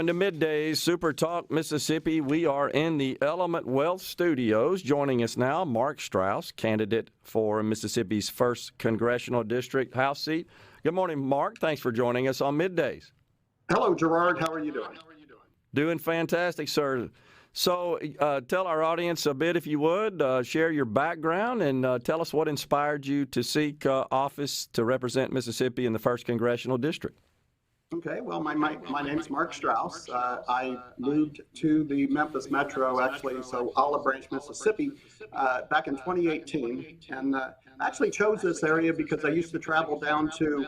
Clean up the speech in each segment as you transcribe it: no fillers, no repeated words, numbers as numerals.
In the middays, SuperTalk, Mississippi, we are in the Element Wealth Studios. Joining us now, Mark Strauss, candidate for Mississippi's 1st Congressional District House seat. Good morning, Mark. Thanks for joining us on Middays. Hello, Gerard. How are you doing? Doing fantastic, sir. So tell our audience a bit, if you would, share your background and tell us what inspired you to seek office to represent Mississippi in the 1st Congressional District. Okay, well, my name's Mark Strauss. I moved to the Memphis Metro, actually, so Olive Branch, Mississippi, back in 2018, and actually chose this area because I used to travel down to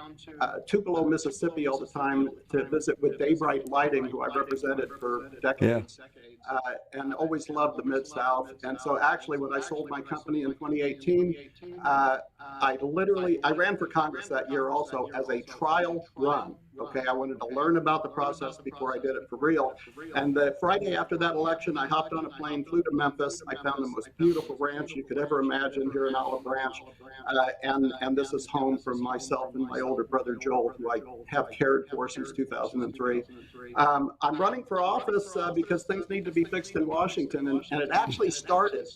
Tupelo, Mississippi all the time to visit with Daybright Lighting, who I represented for decades. And always loved the Mid-South. And so actually when I sold my company in 2018, I ran for Congress that year also as a trial run. Okay, I wanted to learn about the process before I did it for real. And the Friday after that election, I hopped on a plane, flew to Memphis. I found the most beautiful ranch you could ever imagine here in Olive Branch. And this is home for myself and my older brother, Joel, who I have cared for since 2003. I'm running for office because things need to be fixed in Washington. And it actually started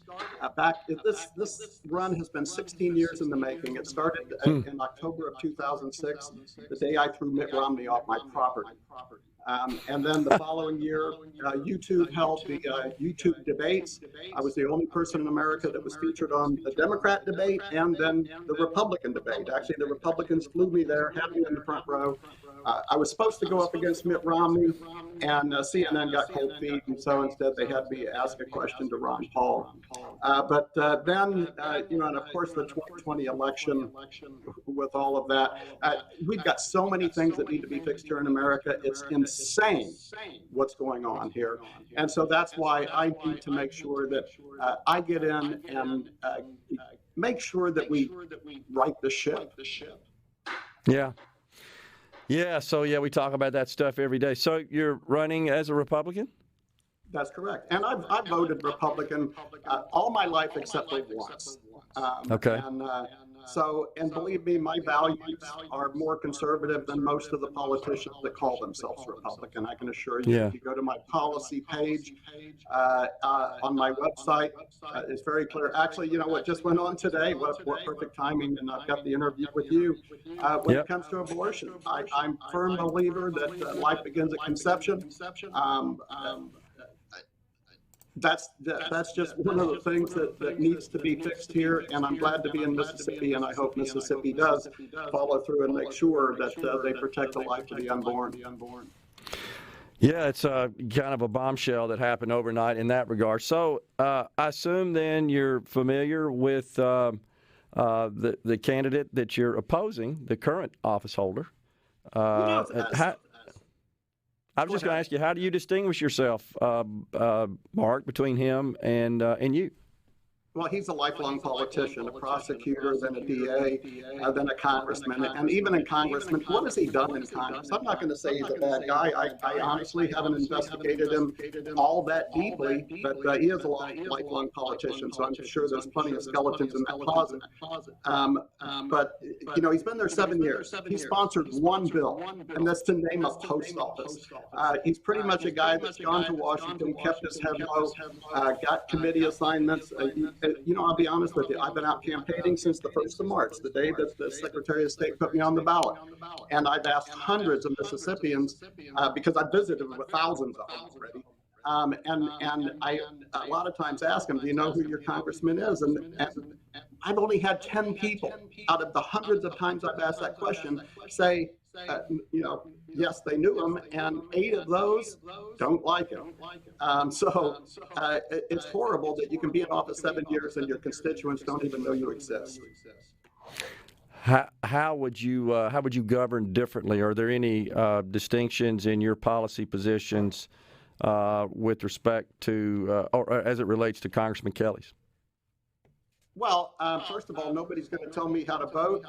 this run has been 16 years in the making. It started in October of 2006, the day I threw Mitt Romney off my property. And then the following year, YouTube held the YouTube debates. I was the only person in America that was featured on the Democrat debate and then the Republican debate. Actually, the Republicans flew me there, had me in the front row. I was supposed to go up against Mitt Romney, and CNN got cold feet, and so instead they had me ask a question to Ron Paul. But then, and of course the 2020 election, with all of that, we've got so many things that need to be fixed here in America. It's insane what's going on here. And so that's why I need to make sure that I get in and make sure that we right the ship. Yeah, so we talk about that stuff every day. So you're running as a Republican? That's correct. And I've voted Republican all my life except for once. Okay. And believe me, my values are more conservative than most of the politicians that call themselves Republican. I can assure you, if you go to my policy page on my website, it's very clear. Actually, you know what just went on today? What perfect timing, and I've got the interview with you. When it comes to abortion, I'm a firm believer that life begins at conception. That's just one of the things that needs to be fixed here, and I'm glad to be in Mississippi, and I hope Mississippi does follow through and make sure that they protect the life of the unborn. Yeah, it's kind of a bombshell that happened overnight in that regard. So I assume then you're familiar with the candidate that you're opposing, the current office holder. I was just going to ask you, how do you distinguish yourself, Mark, between him and you? Well, he's a lifelong politician, a prosecutor, then a DA, then a congressman. And even in congressman, what has he done in Congress? I'm not going to say he's a bad guy. I honestly haven't investigated him all that deeply, but he is a lifelong politician, so I'm sure there's plenty of skeletons in that closet. But, he's been there 7 years. He sponsored one bill, and that's to name a post office. He's pretty much a guy that's gone to Washington, kept his head low, got committee assignments. I'll be honest with you. I've been out campaigning since the 1st of March, the day that the Secretary of State put me on the ballot. And I've asked hundreds of Mississippians, because I've visited with thousands of them already. And I a lot of times ask them, do you know who your congressman is? And I've only had 10 people out of the hundreds of times I've asked that question say, yes, they knew him, and 8 of those don't like him. It's horrible that you can be in office 7 years and your constituents don't even know you exist. How would you govern differently? Are there any distinctions in your policy positions with respect to, or as it relates to Congressman Kelly's? Well, first of all, nobody's going to tell me how to vote.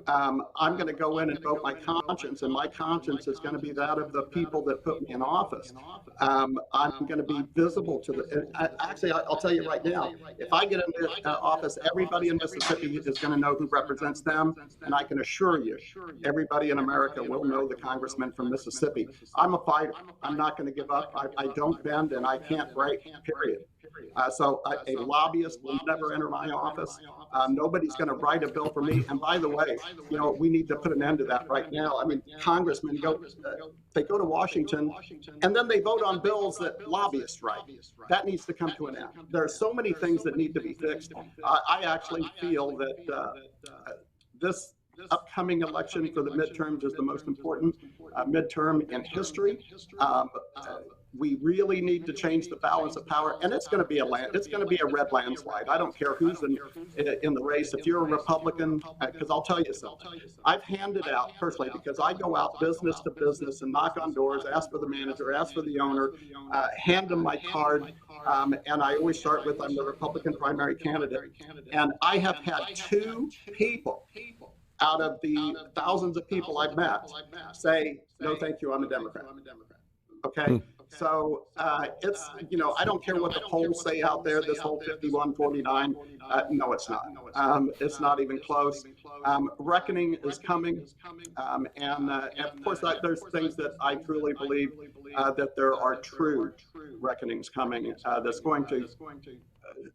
I'm going to go in and vote my conscience, and my conscience is going to be that of the people that put me in office. I'm going to be visible to the. Actually, I'll tell you right now, if I get into office, everybody in Mississippi is going to know who represents them, and I can assure you, everybody in America will know the congressman from Mississippi. I'm a fighter. I'm not going to give up. I don't bend, and I can't break. Period. A lobbyist will never enter my office. Nobody's going to write a bill for me. And by the way, we need to put an end to that right now. I mean, congressmen they go to Washington, and then they vote on bills that lobbyists write. That needs to come to an end. There are so many things that need to be fixed. I actually feel that this upcoming election for the midterms is the most important midterm in history. We really need to change the balance of power, and it's going to be a red landslide. I don't care who's in the race. If you're a Republican, because I'll tell you something, I've handed out personally, because I go out business to business and knock on doors, ask for the manager, ask for the owner, hand them my card, and I always start with I'm the Republican primary candidate, and I have had 2 people out of the thousands of people I've met say, no, thank you, I'm a Democrat. Okay. So it's, I don't care what the polls say out there, this whole 51-49. No, it's not. It's not even close. Reckoning is coming. And of course, there's things that I truly believe that there are true reckonings coming that's going to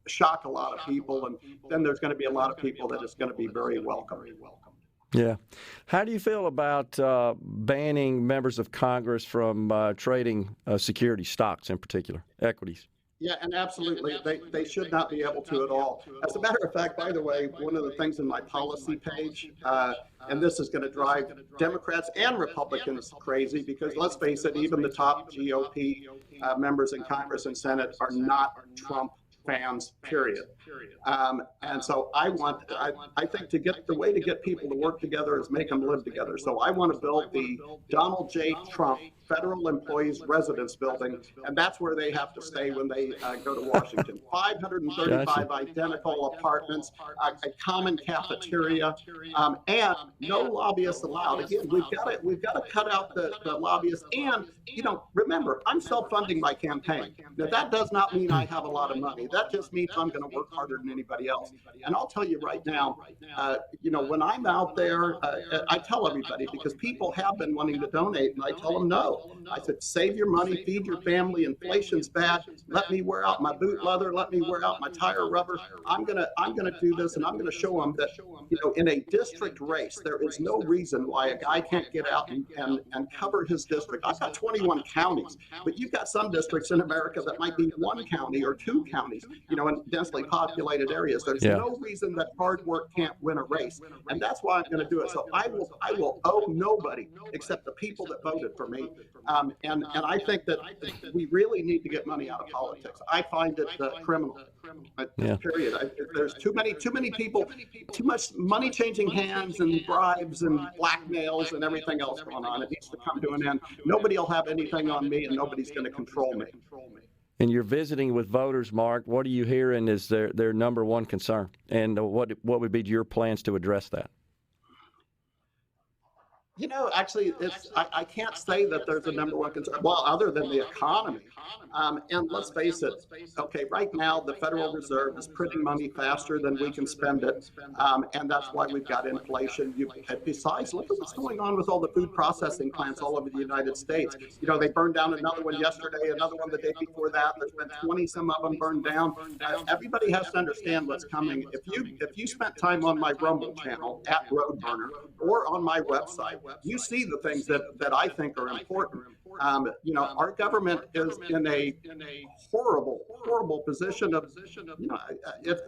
shock a lot of people. And then there's going to be a lot of people that is going to be very welcome. Yeah. How do you feel about banning members of Congress from trading security stocks in particular, equities? Yeah, and absolutely. They should not be able to at all. As a matter of fact, by the way, one of the things in my policy page, and this is going to drive Democrats and Republicans crazy, because let's face it, even the top GOP members in Congress and Senate are not Trump fans, period. And so I think the way to get people to work together is make them live together. So I want to build the Donald J. Trump Federal Employees Residence Building, and that's where they have to stay when they go to Washington. 535 identical apartments, a common cafeteria, and no lobbyists allowed. Again, we've got to cut out the lobbyists. And remember, I'm self-funding my campaign. Now that does not mean I have a lot of money. That just means I'm going to work harder than anybody else. And I'll tell you right now, when I'm out there, I tell everybody, because people have been wanting to donate, and I tell them no. I said, save your money, feed your family. Inflation's bad. Let me wear out my boot leather. Let me wear out my tire rubber. I'm gonna do this, and I'm gonna show them that in a district race, there is no reason why a guy can't get out and cover his district. I've got 21 counties, but you've got some districts in America that might be 1 county or 2 counties, in densely populated areas. There's no reason that hard work can't win a race, and that's why I'm going to do it. So I will owe nobody except the people that voted for me. And I think that we really need to get money out of politics. I find it criminal. Period. There's too many people, too much money changing hands and bribes and blackmails and everything else going on. It needs to come to an end. Nobody will have anything on me, and nobody's going to control me. And you're visiting with voters, Mark. What are you hearing is their number one concern? And what would be your plans to address that? Actually, I can't say that there's a number one concern, well, other than the economy. And let's face it, okay, right now the Federal Reserve is printing money faster than we can spend it, and that's why we've got inflation. Besides, look at what's going on with all the food processing plants all over the United States. They burned down another one yesterday, another one the day before that. There's been 20 some of them burned down. Everybody has to understand what's coming. If you spent time on my Rumble channel at Roadburner or on my website, you see the things that I think are important. Our government is in a horrible position of,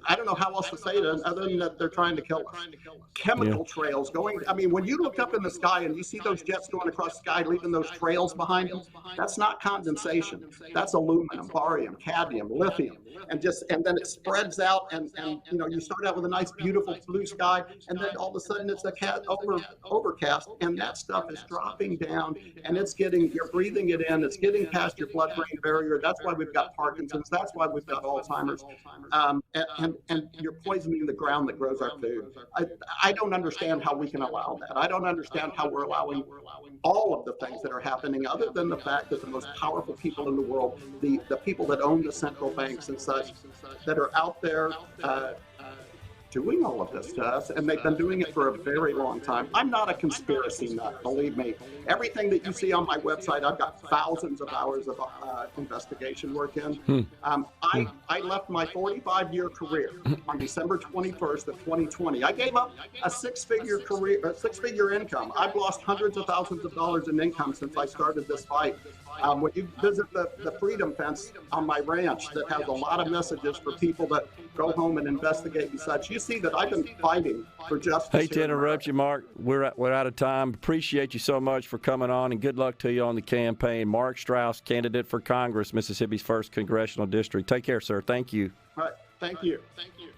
I don't know how else to say it other than that they're trying to kill us. Chemical trails going, when you look up in the sky and you see those jets going across the sky, leaving those trails behind them, that's not condensation. That's aluminum, barium, cadmium, lithium. And then it spreads out and you start out with a nice, beautiful blue sky, and then all of a sudden it's overcast, and that stuff is dropping down, and you're breathing it in, it's getting past your blood-brain barrier. That's why we've got Parkinson's. That's why we've got Alzheimer's. And you're poisoning the ground that grows our food. I don't understand how we can allow that. I don't understand how we're allowing all of the things that are happening, other than the fact that the most powerful people in the world, the people that own the central banks and such, that are out there doing all of this to us, and they've been doing it for a very long time. I'm not a conspiracy nut, believe me. Everything that you see on my website, I've got thousands of hours of investigation work in. I left my 45-year career on December 21st of 2020. I gave up a six-figure career, a six-figure income. I've lost hundreds of thousands of dollars in income since I started this fight. When you visit the Freedom Fence on my ranch that has a lot of messages for people that go home and investigate and such, you see that I've been fighting for justice. Hate to interrupt you, Mark. We're out of time. Appreciate you so much for coming on, and good luck to you on the campaign. Mark Strauss, candidate for Congress, Mississippi's 1st Congressional District. Take care, sir. Thank you. All right. Thank you. Thank you.